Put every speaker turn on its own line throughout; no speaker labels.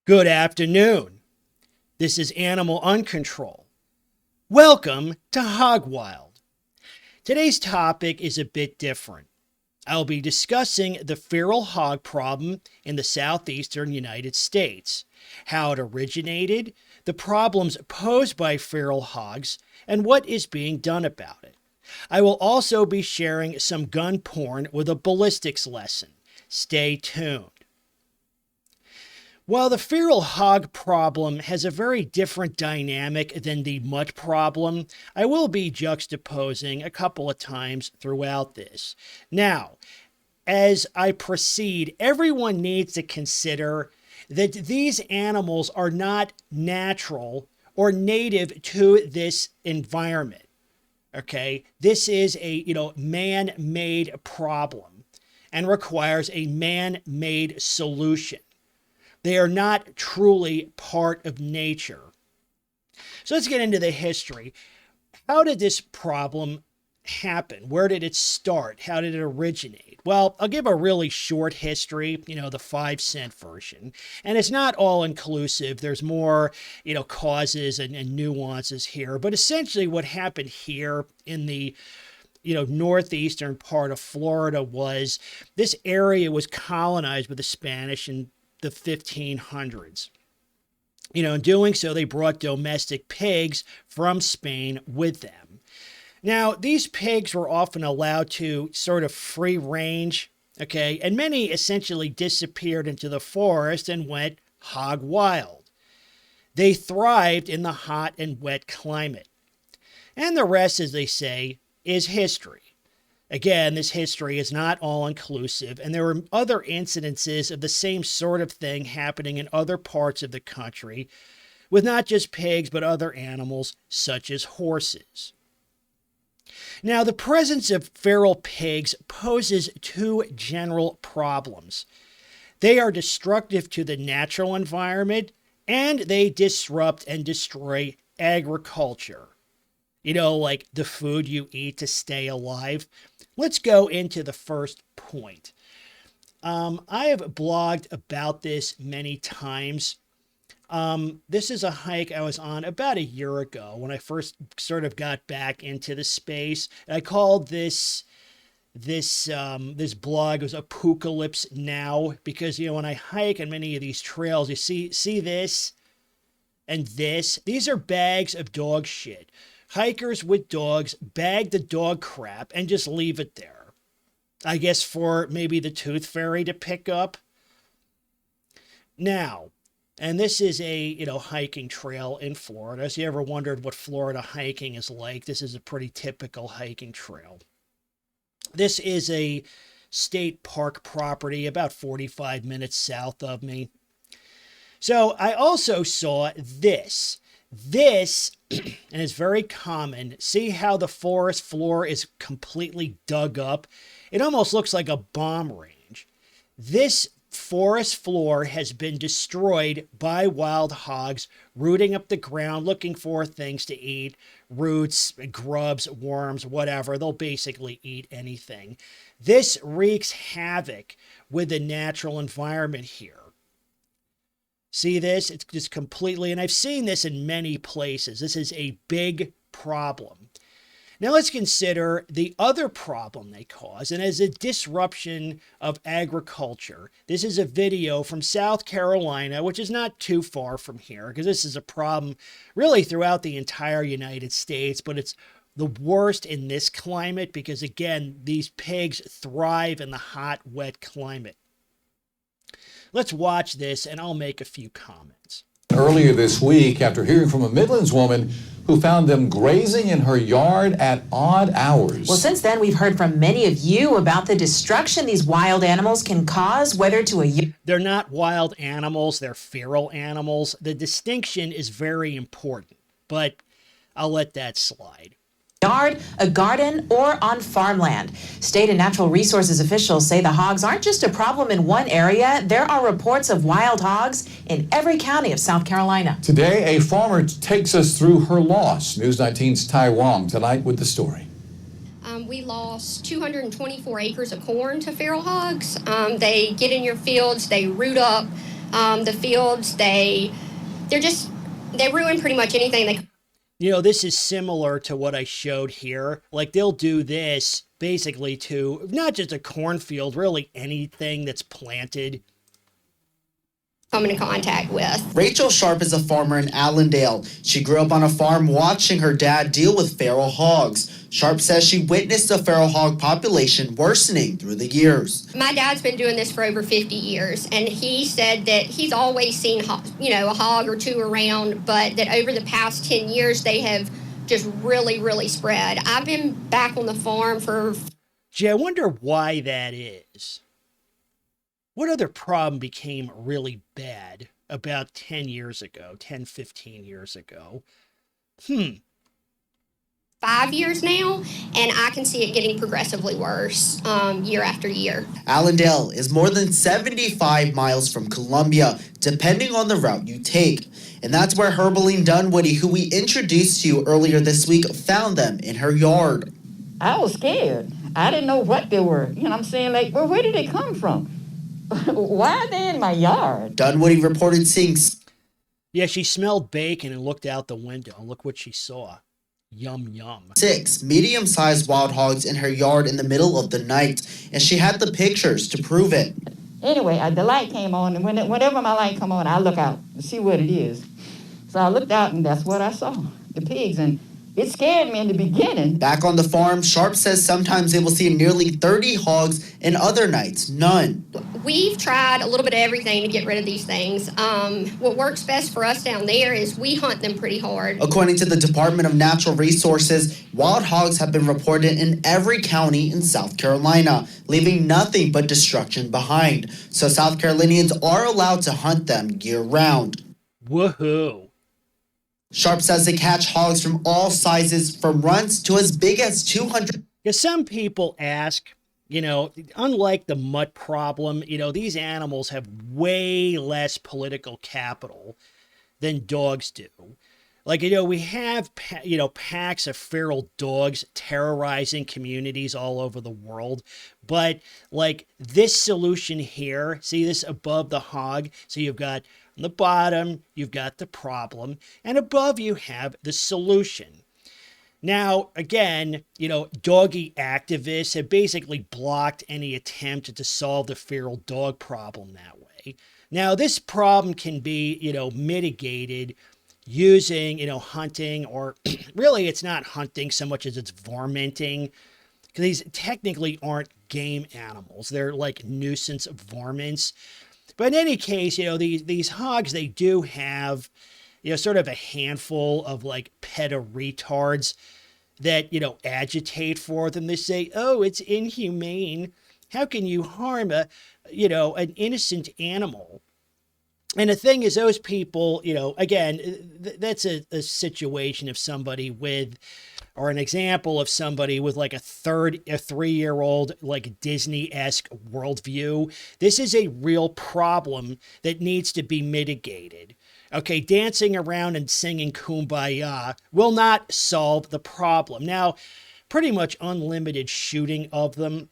Good afternoon. This is Animal Uncontrol. Welcome to Hog Wild. Today's topic is a bit different. I'll be discussing the feral hog problem in the southeastern United States, how it originated, the problems posed by feral hogs, and what is being done about it. I will also be sharing some gun porn with a ballistics lesson. Stay tuned. While the feral hog problem has a very different dynamic than the mutt problem, I will be juxtaposing a couple of times throughout this. Now, as I proceed, everyone needs to consider that these animals are not natural or native to this environment. Okay, this is a man-made problem and requires a man-made solution. They are not truly part of nature. So let's get into the history. How did this problem happen? Where did it start? How did it originate? Well, I'll give a really short history, the 5-cent version. And it's not all inclusive. There's more, causes and nuances here. But essentially what happened here in the northeastern part of Florida was this area was colonized by the Spanish and the 1500s. In doing so, they brought domestic pigs from Spain with them. Now, these pigs were often allowed to sort of free range, okay, and many essentially disappeared into the forest and went hog wild. They thrived in the hot and wet climate. And the rest, as they say, is history. Again, this history is not all-inclusive, and there were other incidences of the same sort of thing happening in other parts of the country, with not just pigs, but other animals, such as horses. Now, the presence of feral pigs poses two general problems. They are destructive to the natural environment, and they disrupt and destroy agriculture. Like the food you eat to stay alive. Let's go into the first point. I have blogged about this many times. This is a hike I was on about a year ago when I first sort of got back into the space. I called this blog was Apocalypse Now because, when I hike on many of these trails, you see this and this. These are bags of dog shit. Hikers with dogs bag the dog crap and just leave it there. I guess for maybe the tooth fairy to pick up. Now, and this is a, hiking trail in Florida. So you ever wondered what Florida hiking is like? This is a pretty typical hiking trail. This is a state park property about 45 minutes south of me. So I also saw this. This, and it's very common, see how the forest floor is completely dug up? It almost looks like a bomb range. This forest floor has been destroyed by wild hogs, rooting up the ground, looking for things to eat, roots, grubs, worms, whatever. They'll basically eat anything. This wreaks havoc with the natural environment here. See this? It's just completely, and I've seen this in many places. This is a big problem. Now let's consider the other problem they cause, and as a disruption of agriculture. This is a video from South Carolina, which is not too far from here, because this is a problem really throughout the entire United States, but it's the worst in this climate because, again, these pigs thrive in the hot, wet climate. Let's watch this, and I'll make a few comments.
Earlier this week, after hearing from a Midlands woman who found them grazing in her yard at odd hours.
Well, since then, we've heard from many of you about the destruction these wild animals can cause, whether to a...
They're not wild animals, they're feral animals. The distinction is very important, but I'll let that slide.
Yard, a garden, or on farmland. State and natural resources officials say the hogs aren't just a problem in one area. There are reports of wild hogs in every county of South Carolina.
Today, a farmer takes us through her loss. News 19's Tai Wong tonight with the story.
We lost 224 acres of corn to feral hogs. They get in your fields, they root up The fields, they ruin pretty much anything they.
You know, this is similar to what I showed here. Like, they'll do this basically to not just a cornfield, really anything that's planted.
Come into contact with.
Rachel Sharp is a farmer in Allendale. She grew up on a farm watching her dad deal with feral hogs. Sharp says she witnessed the feral hog population worsening through the years.
My dad's been doing this for over 50 years, and he said that he's always seen, a hog or two around, but that over the past 10 years, they have just really, really spread. I've been back on the farm for...
Gee, I wonder why that is. What other problem became really bad about 10 years ago, 10, 15 years ago?
5 years now, and I can see it getting progressively worse year after year.
Allendale is more than 75 miles from Columbia, depending on the route you take. And that's where Herbaline Dunwoody, who we introduced to you earlier this week, found them in her yard.
I was scared. I didn't know what they were. You know what I'm saying? Like, well, where did they come from? Why are they in my yard?
Dunwoody reported seeing...
Yeah, she smelled bacon and looked out the window. Look what she saw. Yum, yum.
6 medium-sized wild hogs in her yard in the middle of the night, and she had the pictures to prove it.
Anyway, the light came on, and whenever my light come on, I look out and see what it is. So I looked out, and that's what I saw, the pigs, and it scared me in the beginning.
Back on the farm, Sharp says sometimes they will see nearly 30 hogs, and other nights, none.
We've tried a little bit of everything to get rid of these things. What works best for us down there is we hunt them pretty hard.
According to the Department of Natural Resources, wild hogs have been reported in every county in South Carolina, leaving nothing but destruction behind. So South Carolinians are allowed to hunt them year-round.
Woohoo.
Sharp says they catch hogs from all sizes, from runts to as big as 200.
Because some people ask, unlike the mutt problem, these animals have way less political capital than dogs do. Like, we have, packs of feral dogs terrorizing communities all over the world. But, like, this solution here, see this above the hog? So you've got on the bottom, you've got the problem, and above you have the solution. Now, again, doggy activists have basically blocked any attempt to solve the feral dog problem that way. Now, this problem can be, mitigated using, hunting, or really it's not hunting so much as it's varminting, because these technically aren't game animals. They're like nuisance varmints. But in any case, these hogs, they do have, sort of a handful of like PETA retards that, agitate for them. They say, oh, it's inhumane. How can you harm an innocent animal? And the thing is, those people, again, that's a situation of somebody with, or an example of somebody with like a 3-year-old, like Disney-esque worldview. This is a real problem that needs to be mitigated. Okay, dancing around and singing Kumbaya will not solve the problem. Now, pretty much unlimited shooting of them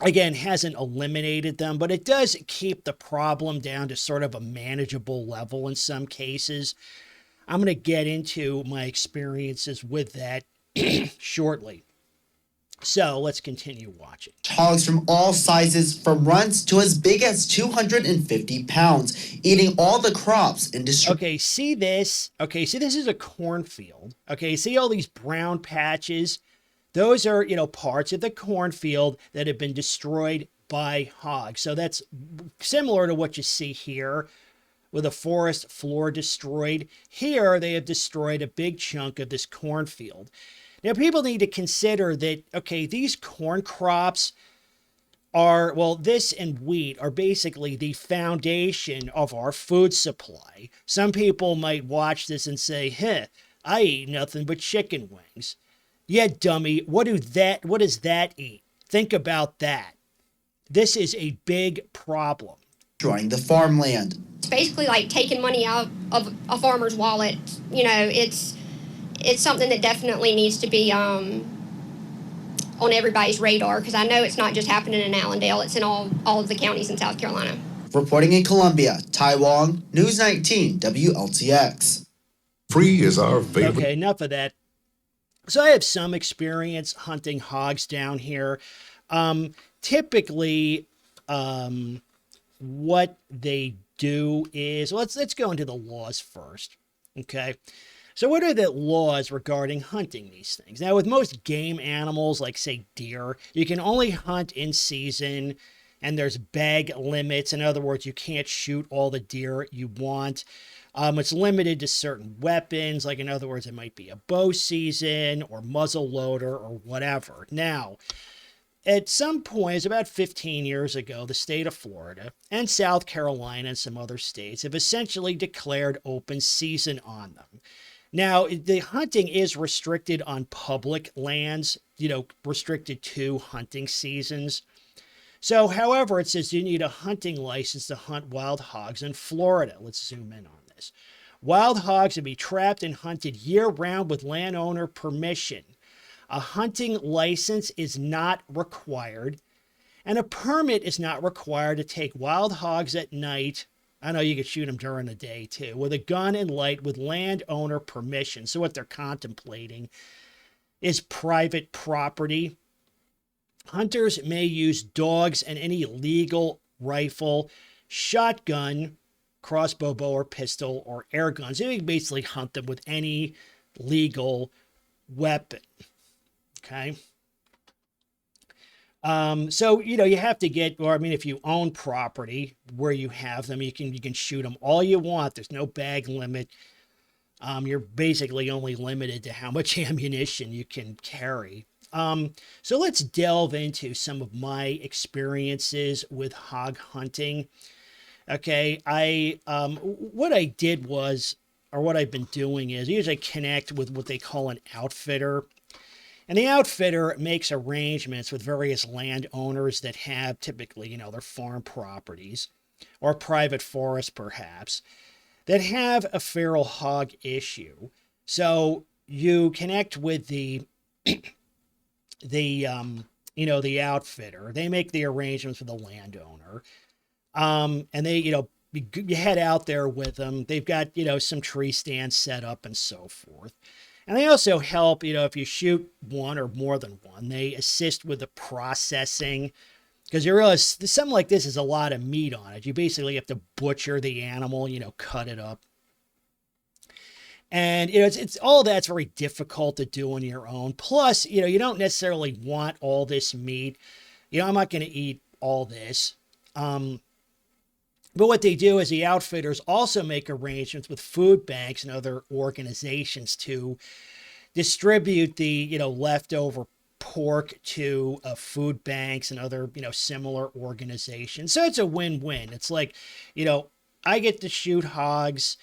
again, hasn't eliminated them, but it does keep the problem down to sort of a manageable level in some cases. I'm going to get into my experiences with that shortly. So let's continue watching.
Hogs from all sizes, from runts to as big as 250 pounds, eating all the crops and destroying.
Okay, see this? Okay, see this is a cornfield. Okay, see all these brown patches? Those are, parts of the cornfield that have been destroyed by hogs. So that's similar to what you see here with a forest floor destroyed. Here, they have destroyed a big chunk of this cornfield. Now, people need to consider that, okay, these corn crops are, well, this and wheat are basically the foundation of our food supply. Some people might watch this and say, I eat nothing but chicken wings. Yeah, dummy, what does that eat? Think about that. This is a big problem.
Destroying the farmland.
It's basically like taking money out of a farmer's wallet. It's something that definitely needs to be on everybody's radar, because I know it's not just happening in Allendale, it's in all of the counties in South Carolina.
reporting in Colombia, Taiwan, News 19, WLTX.
Free is our favorite.
Okay, enough of that. So I have some experience hunting hogs down here. Typically, what they do is, let's go into the laws first. Okay. So what are the laws regarding hunting these things? Now, with most game animals, like say deer, you can only hunt in season, and there's bag limits. In other words, you can't shoot all the deer you want. It's limited to certain weapons, like in other words, it might be a bow season or muzzle loader or whatever. Now, at some point, it's about 15 years ago, the state of Florida and South Carolina and some other states have essentially declared open season on them. Now, the hunting is restricted on public lands, restricted to hunting seasons. So, however, it says you need a hunting license to hunt wild hogs in Florida. Let's zoom in on this. Wild hogs can be trapped and hunted year-round with landowner permission. A hunting license is not required, and a permit is not required to take wild hogs at night. I know you could shoot them during the day too, with a gun and light with landowner permission. So what they're contemplating is private property. Hunters may use dogs and any legal rifle, shotgun, crossbow, bow, or pistol, or air guns. You can basically hunt them with any legal weapon. Okay. So, you have to get, or I mean, if you own property where you have them, you can shoot them all you want. There's no bag limit. You're basically only limited to how much ammunition you can carry. So let's delve into some of my experiences with hog hunting. Okay. What I did was, or what I've been doing is usually connect with what they call an outfitter. And the outfitter makes arrangements with various landowners that have typically, their farm properties or private forests perhaps that have a feral hog issue. So you connect with the outfitter. They make the arrangements with the landowner. And they, you head out there with them. They've got, some tree stands set up and so forth. And they also help, if you shoot one or more than one, they assist with the processing, because you realize something like this is a lot of meat on it. You basically have to butcher the animal, cut it up. And, it's all that's very difficult to do on your own. Plus, you don't necessarily want all this meat. I'm not going to eat all this. But what they do is the outfitters also make arrangements with food banks and other organizations to distribute the, leftover pork to food banks and other, similar organizations. So it's a win-win. It's like, I get to shoot hogs.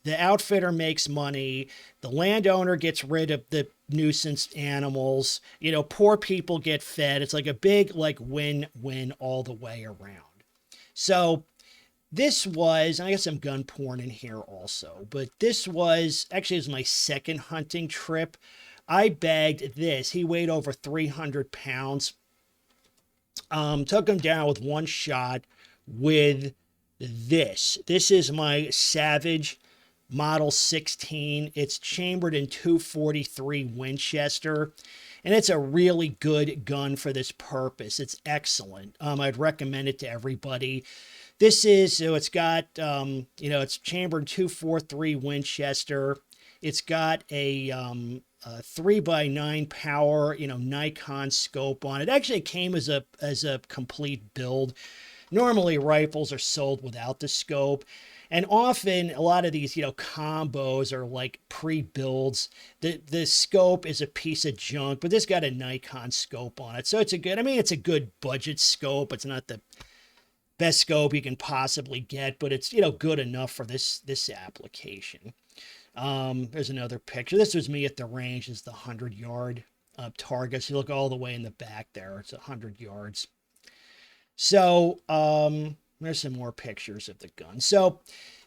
The outfitter makes money. The landowner gets rid of the nuisance animals. Poor people get fed. It's like a big, win-win all the way around. So this was, and I got some gun porn in here also, but this was my second hunting trip. I bagged this. He weighed over 300 pounds. Took him down with one shot with this. This is my Savage Model 16. It's chambered in .243 Winchester, and it's a really good gun for this purpose. It's excellent. I'd recommend it to everybody. This is, so it's got, it's chambered in .243 Winchester. It's got a 3x9 power, Nikon scope on it. Actually, it came as a complete build. Normally, rifles are sold without the scope. And often, a lot of these, combos are like pre-builds. The scope is a piece of junk, but this got a Nikon scope on it. So it's a good budget scope. It's not the best scope you can possibly get, but it's, good enough for this application. There's another picture. This was me at the range. Is the 100-yard target. So you look all the way in the back there. It's 100 yards. So there's some more pictures of the gun. So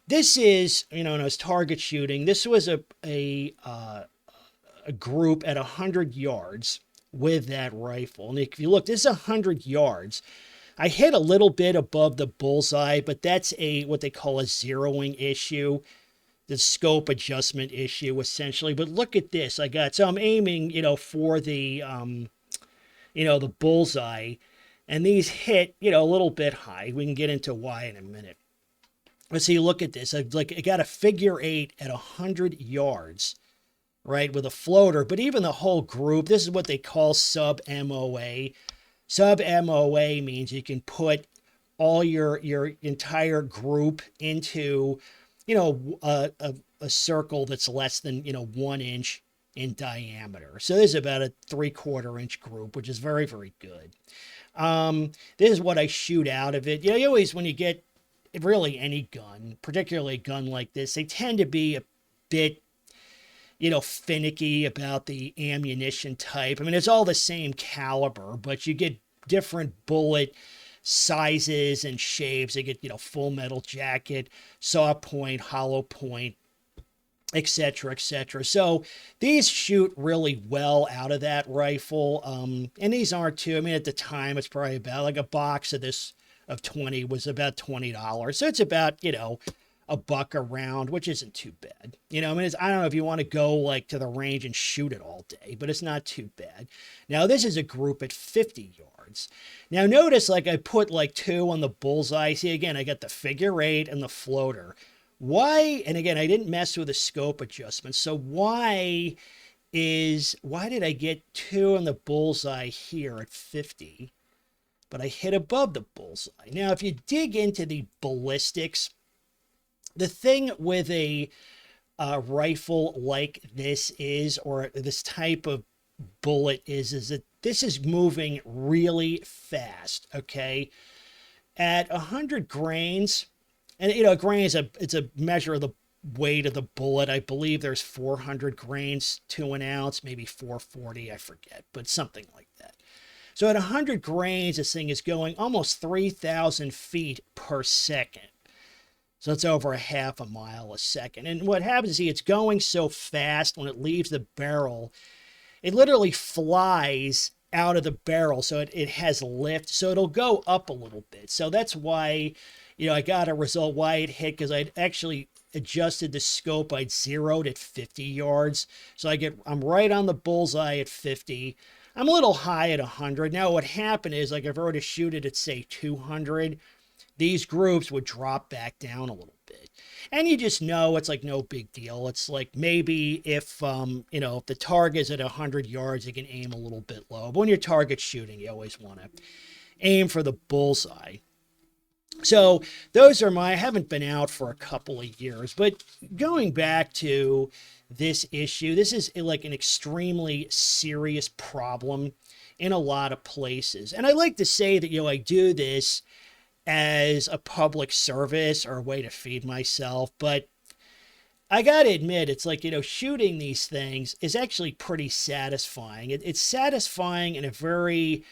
this is, when I was target shooting, this was a group at 100 yards with that rifle. And if you look, this is 100 yards. I hit a little bit above the bullseye, but that's what they call a zeroing issue, the scope adjustment issue, essentially. But look at this. So I'm aiming, for the, the bullseye, and these hit, a little bit high. We can get into why in a minute. Let's see, look at this. I got a figure 8 at 100 yards, right, with a floater. But even the whole group, this is what they call sub-MOA. Sub-MOA means you can put all your entire group into, a circle that's less than, 1 inch in diameter. So this is about a 3/4 inch group, which is very, very good. This is what I shoot out of it. You always, when you get really any gun, particularly a gun like this, they tend to be a bit, finicky about the ammunition type. I mean, it's all the same caliber, but you get different bullet sizes and shapes. They get, full metal jacket, saw point, hollow point, etc., etc. So these shoot really well out of that rifle. And these aren't too, I mean, at the time, it's probably about like a box of this of 20 was about $20. So it's about, $1 a round, which isn't too bad. I mean, I don't know if you want to go like to the range and shoot it all day, but it's not too bad. Now, this is a group at 50 yards. Now, notice like I put like 2 on the bullseye. See, again, I got the figure 8 and the floater. Why? And again, I didn't mess with the scope adjustment. So why did I get 2 on the bullseye here at 50? But I hit above the bullseye. Now, if you dig into the ballistics, the thing with a rifle like this is, or this type of bullet is that this is moving really fast, okay? At 100 grains, and, a grain is it's a measure of the weight of the bullet. I believe there's 400 grains to an ounce, maybe 440, I forget, but something like that. So at 100 grains, this thing is going almost 3,000 feet per second. So it's over a half a mile a second. And what happens is, it's going so fast when it leaves the barrel, it literally flies out of the barrel. So it has lift. So it'll go up a little bit. So that's why, I got a result why it hit, because I'd actually adjusted the scope. I'd zeroed at 50 yards. So I'm right on the bullseye at 50. I'm a little high at 100. Now, what happened is, like, if I were to shoot it at, say, 200, these groups would drop back down a little bit. And you just know it's like no big deal. It's like maybe if, if the target's at 100 yards, you can aim a little bit low. But when you're target shooting, you always want to aim for the bullseye. So those are I haven't been out for a couple of years, but going back to this issue, this is like an extremely serious problem in a lot of places. And I like to say that, I do this as a public service or a way to feed myself, but I got to admit, it's like, shooting these things is actually pretty satisfying. It's satisfying in a very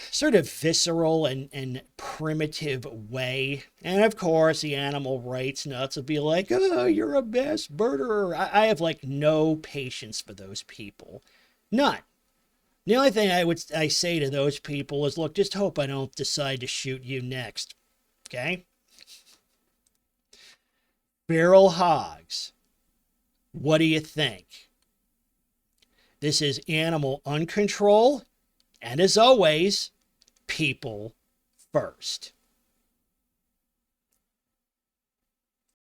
sort of visceral and primitive way. And of course, the animal rights nuts will be like, oh, you're a mass murderer. I have like no patience for those people. None. The only thing I say to those people is, look, just hope I don't decide to shoot you next. Okay? Feral hogs. What do you think? This is Animal Uncontrol. And as always, people first.